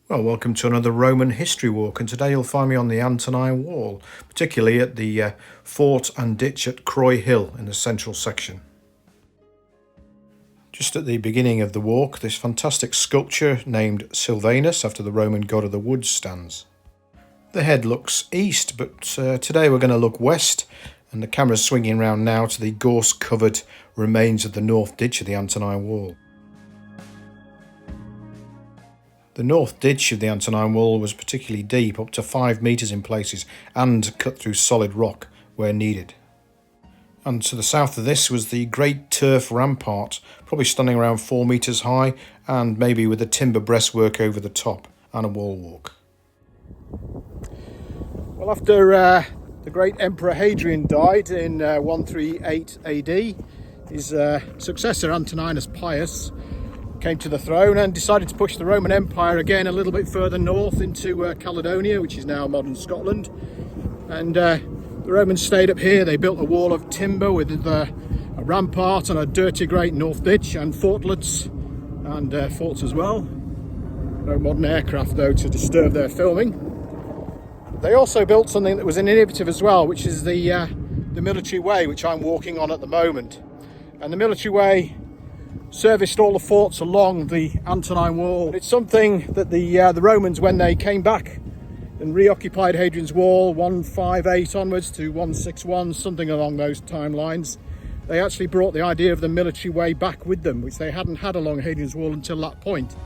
Well, welcome to another Roman history walk, and today you'll find me on the Antonine Wall, particularly at the fort and ditch at Croy Hill in the central section. Just at the beginning of the walk, this fantastic sculpture named Silvanus, after the Roman god of the woods, stands. The head looks east, but today we're going to look west, and the camera's swinging around now to the gorse-covered remains of the north ditch of the Antonine Wall. The north ditch of the Antonine Wall was particularly deep, up to 5 metres in places, and cut through solid rock where needed. And to the south of this was the great turf rampart, probably standing around 4 metres high, and maybe with a timber breastwork over the top, and a wall walk. Well, after the great Emperor Hadrian died in 138 AD, his successor Antoninus Pius came to the throne and decided to push the Roman Empire again a little bit further north into Caledonia, which is now modern Scotland. And the Romans stayed up here. They built a wall of timber with a rampart and a dirty great north ditch and fortlets and forts as well. No modern aircraft though to disturb their filming. They also built something that was an innovative as well, which is the military way, which I'm walking on at the moment. And the military way serviced all the forts along the Antonine Wall. It's something that the Romans, when they came back and reoccupied Hadrian's Wall 158 onwards to 161, something along those timelines, they actually brought the idea of the military way back with them, which they hadn't had along Hadrian's Wall until that point.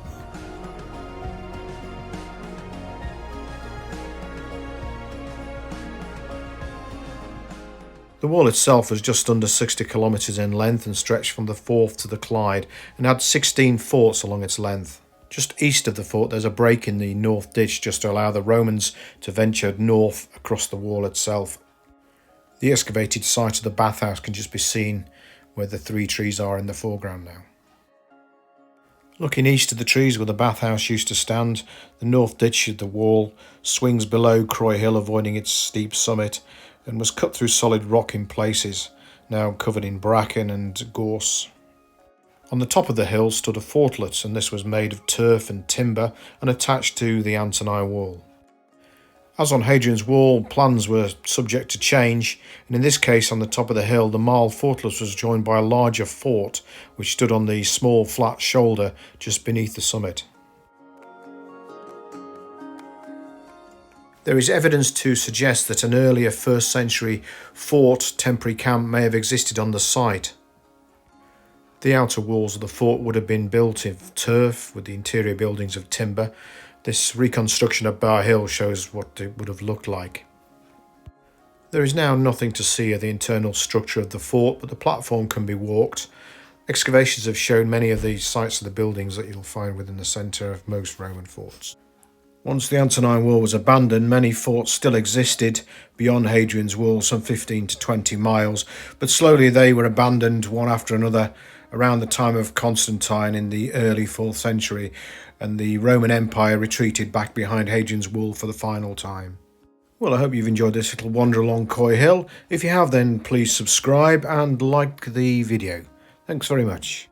The wall itself was just under 60 kilometres in length and stretched from the Forth to the Clyde, and had 16 forts along its length. Just east of the fort there's a break in the north ditch just to allow the Romans to venture north across the wall itself. The excavated site of the bathhouse can just be seen where the 3 trees are in the foreground now. Looking east of the trees where the bathhouse used to stand, the north ditch of the wall swings below Croy Hill, avoiding its steep summit, and was cut through solid rock in places, now covered in bracken and gorse. On the top of the hill stood a fortlet, and this was made of turf and timber and attached to the Antonine Wall. As on Hadrian's Wall, plans were subject to change, and in this case on the top of the hill the Mall fortlet was joined by a larger fort which stood on the small flat shoulder just beneath the summit. There is evidence to suggest that an earlier 1st century fort temporary camp may have existed on the site. The outer walls of the fort would have been built of turf with the interior buildings of timber. This reconstruction of Bar Hill shows what it would have looked like. There is now nothing to see of the internal structure of the fort, but the platform can be walked. Excavations have shown many of the sites of the buildings that you'll find within the centre of most Roman forts. Once the Antonine Wall was abandoned, many forts still existed beyond Hadrian's Wall, some 15 to 20 miles, but slowly they were abandoned one after another around the time of Constantine in the early 4th century, and the Roman Empire retreated back behind Hadrian's Wall for the final time. Well, I hope you've enjoyed this little wander along Croy Hill. If you have, then please subscribe and like the video. Thanks very much.